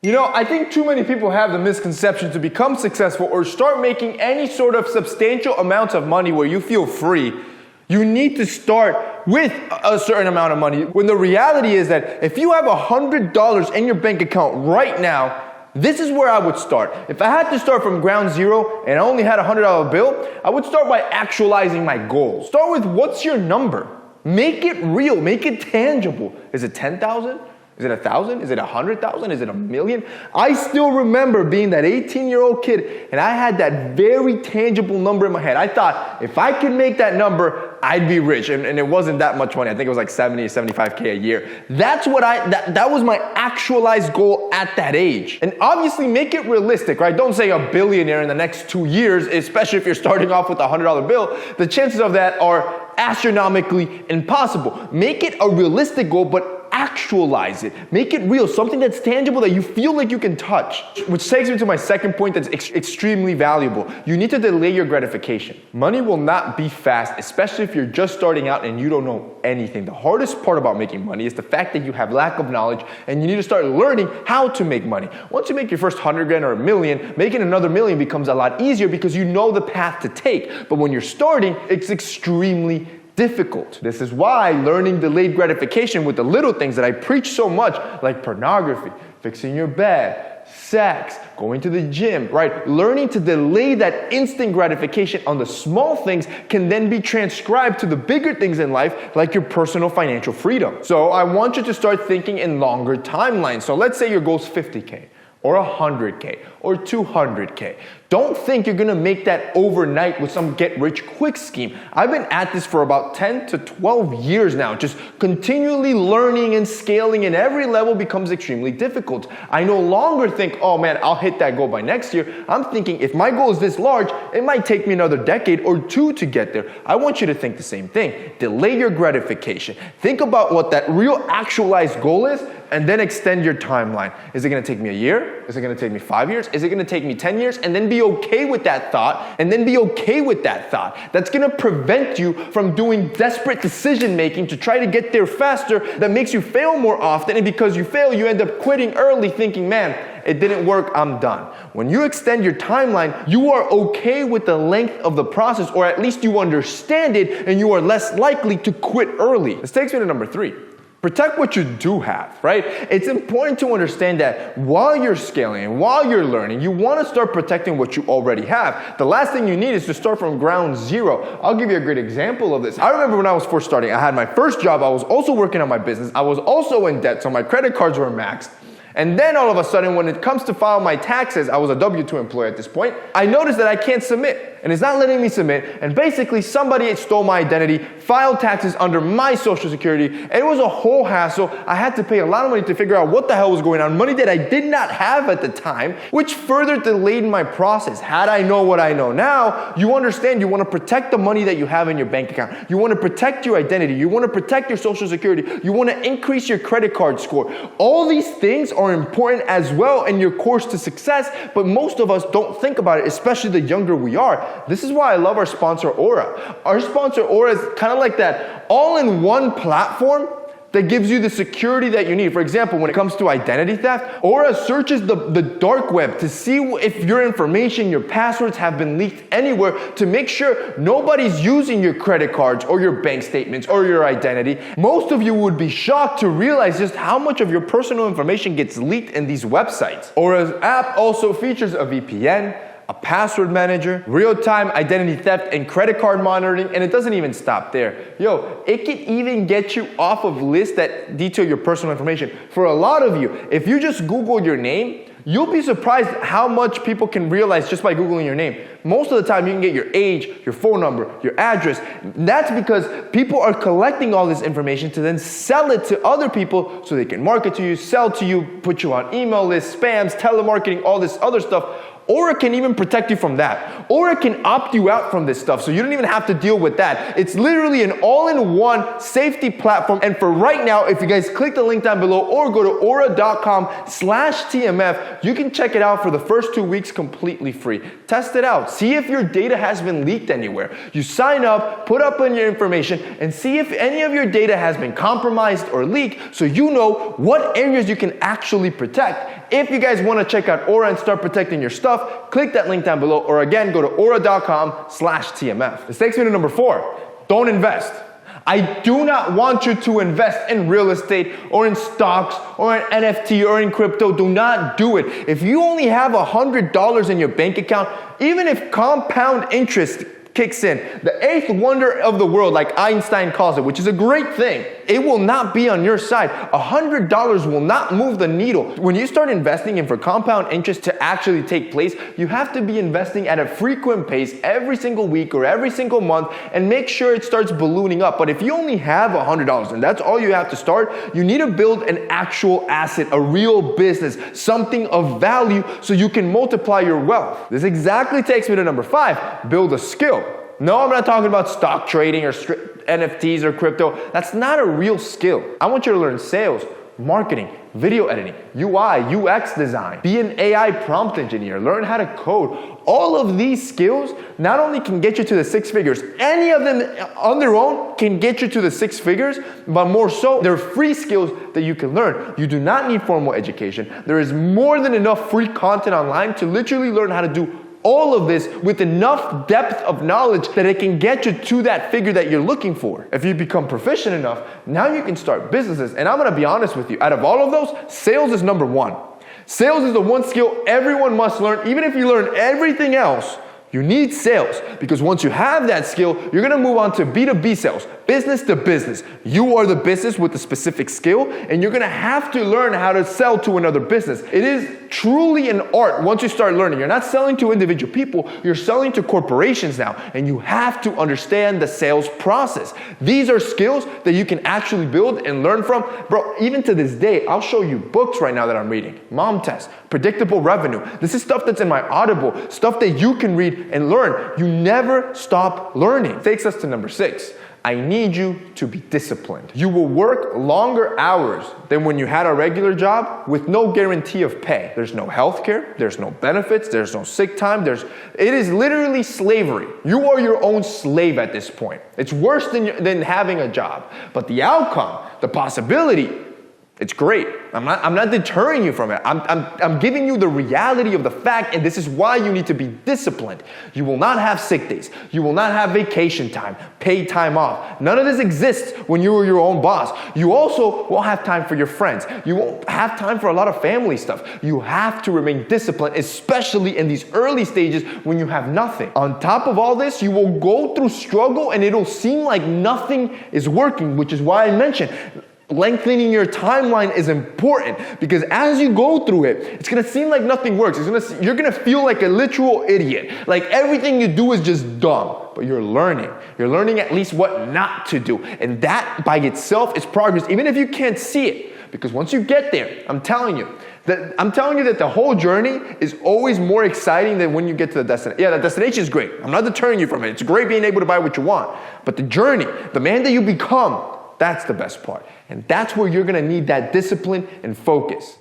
You know, I think too many people have the misconception to become successful or start making any sort of substantial amounts of money where you feel free, you need to start with a certain amount of money. When the reality is that if you have $100 in your bank account right now, this is where I would start. If I had to start from ground zero and I only had a $100 bill, I would start by actualizing my goals. Start with what's your number? Make it real, make it tangible. Is it 10,000? Is it 1,000? Is it 100,000? Is it 1,000,000? I still remember being that 18-year-old kid and I had that very tangible number in my head. I thought if I could make that number, I'd be rich. And it wasn't that much money. I think it was like 70, 75K a year. That's what that was my actualized goal at that age. And obviously make it realistic, right? Don't say a billionaire in the next 2 years, especially if you're starting off with a $100 bill. The chances of that are astronomically impossible. Make it a realistic goal, but actualize it. Make it real, something that's tangible that you feel like you can touch. Which takes me to my second point that's extremely valuable. You need to delay your gratification. Money will not be fast, especially if you're just starting out and you don't know anything. The hardest part about making money is the fact that you have lack of knowledge and you need to start learning how to make money. Once you make your first 100 grand or a million, making another million becomes a lot easier because you know the path to take. But when you're starting, it's extremely difficult. This is why learning delayed gratification with the little things that I preach so much, like pornography, fixing your bed, sex, going to the gym, right? Learning to delay that instant gratification on the small things can then be transcribed to the bigger things in life, like your personal financial freedom. So I want you to start thinking in longer timelines. So let's say your goal is 50K. Or 100K, or 200K. Don't think you're gonna make that overnight with some get-rich-quick scheme. I've been at this for about 10 to 12 years now, just continually learning and scaling, and every level becomes extremely difficult. I no longer think, oh man, I'll hit that goal by next year. I'm thinking, if my goal is this large, it might take me another decade or two to get there. I want you to think the same thing. Delay your gratification. Think about what that real actualized goal is, and then extend your timeline. Is it gonna take me a year? Is it gonna take me 5 years? Is it gonna take me 10 years? And then be okay with that thought, and then be okay with that thought. That's gonna prevent you from doing desperate decision making to try to get there faster that makes you fail more often, and because you fail, you end up quitting early thinking, man, it didn't work, I'm done. When you extend your timeline, you are okay with the length of the process, or at least you understand it, and you are less likely to quit early. This takes me to number 3. Protect what you do have, right? It's important to understand that while you're scaling and while you're learning, you want to start protecting what you already have. The last thing you need is to start from ground zero. I'll give you a great example of this. I remember when I was first starting, I had my first job. I was also working on my business. I was also in debt, so my credit cards were maxed. And then all of a sudden, when it comes to file my taxes, I was a W-2 employee at this point, I noticed that I can't submit. And it's not letting me submit. And basically, somebody stole my identity, filed taxes under my social security, and it was a whole hassle. I had to pay a lot of money to figure out what the hell was going on, money that I did not have at the time, which further delayed my process. Had I known what I know now, you understand you want to protect the money that you have in your bank account. You want to protect your identity. You want to protect your social security. You want to increase your credit card score. All these things are important as well in your course to success, but most of us don't think about it, especially the younger we are. This is why I love our sponsor, Aura. Our sponsor, Aura, is kind of like that all-in-one platform that gives you the security that you need. For example, when it comes to identity theft, Aura searches the dark web to see if your information, your passwords have been leaked anywhere to make sure nobody's using your credit cards or your bank statements or your identity. Most of you would be shocked to realize just how much of your personal information gets leaked in these websites. Aura's app also features a VPN, a password manager, real-time identity theft and credit card monitoring, and it doesn't even stop there. Yo, it can even get you off of lists that detail your personal information. For a lot of you, if you just Google your name, you'll be surprised how much people can realize just by Googling your name. Most of the time, you can get your age, your phone number, your address. That's because people are collecting all this information to then sell it to other people so they can market to you, sell to you, put you on email lists, spams, telemarketing, all this other stuff. or it can even protect you from that, or it can opt you out from this stuff so you don't even have to deal with that. It's literally an all-in-one safety platform. And for right now, if you guys click the link down below or go to aura.com/TMF, you can check it out for the first 2 weeks completely free. Test it out. See if your data has been leaked anywhere. You sign up, put up in your information, and see if any of your data has been compromised or leaked so you know what areas you can actually protect. If you guys want to check out Aura and start protecting your stuff, click that link down below, or again, go to aura.com/TMF. This takes me to number 4. Don't invest. I do not want you to invest in real estate or in stocks or in NFT or in crypto. Do not do it. If you only have $100 in your bank account, even if compound interest kicks in, the 8th wonder of the world, like Einstein calls it, which is a great thing, it will not be on your side. $100 will not move the needle. When you start investing in for compound interest to actually take place, you have to be investing at a frequent pace every single week or every single month and make sure it starts ballooning up. But if you only have $100 and that's all you have to start, you need to build an actual asset, a real business, something of value so you can multiply your wealth. This exactly takes me to number 5, build a skill. No, I'm not talking about stock trading or NFTs or crypto. That's not a real skill. I want you to learn sales, marketing, video editing, UI, UX design, be an AI prompt engineer, learn how to code. All of these skills not only can get you to the 6 figures, any of them on their own can get you to the 6 figures, but more so, they're free skills that you can learn. You do not need formal education. There is more than enough free content online to literally learn how to do all of this with enough depth of knowledge that it can get you to that figure that you're looking for. If you become proficient enough, now you can start businesses. And I'm gonna be honest with you, out of all of those, sales is number 1. Sales is the one skill everyone must learn. Even if you learn everything else, you need sales, because once you have that skill, you're gonna move on to B2B sales, business to business. You are the business with the specific skill, and you're gonna have to learn how to sell to another business. It is truly an art once you start learning. You're not selling to individual people, you're selling to corporations now, and you have to understand the sales process. These are skills that you can actually build and learn from. Bro, even to this day, I'll show you books right now that I'm reading. Mom Test, Predictable Revenue. This is stuff that's in my Audible, stuff that you can read and learn. You never stop learning. Takes us to number 6. I need you to be disciplined. You will work longer hours than when you had a regular job with no guarantee of pay. There's no health care, there's no benefits, there's no sick time, it is literally slavery. You are your own slave at this point. It's worse than having a job. But the outcome, the possibility, it's great. I'm not deterring you from it. I'm giving you the reality of the fact, and this is why you need to be disciplined. You will not have sick days. You will not have vacation time, paid time off. None of this exists when you are your own boss. You also won't have time for your friends. You won't have time for a lot of family stuff. You have to remain disciplined, especially in these early stages when you have nothing. On top of all this, you will go through struggle and it'll seem like nothing is working, which is why I mentioned lengthening your timeline is important, because as you go through it, it's gonna seem like nothing works. You're gonna feel like a literal idiot. Like everything you do is just dumb, but you're learning. You're learning at least what not to do. And that by itself is progress, even if you can't see it. Because once you get there, I'm telling you that the whole journey is always more exciting than when you get to the destination. Yeah, the destination is great. I'm not deterring you from it. It's great being able to buy what you want. But the journey, the man that you become, that's the best part. And that's where you're gonna need that discipline and focus.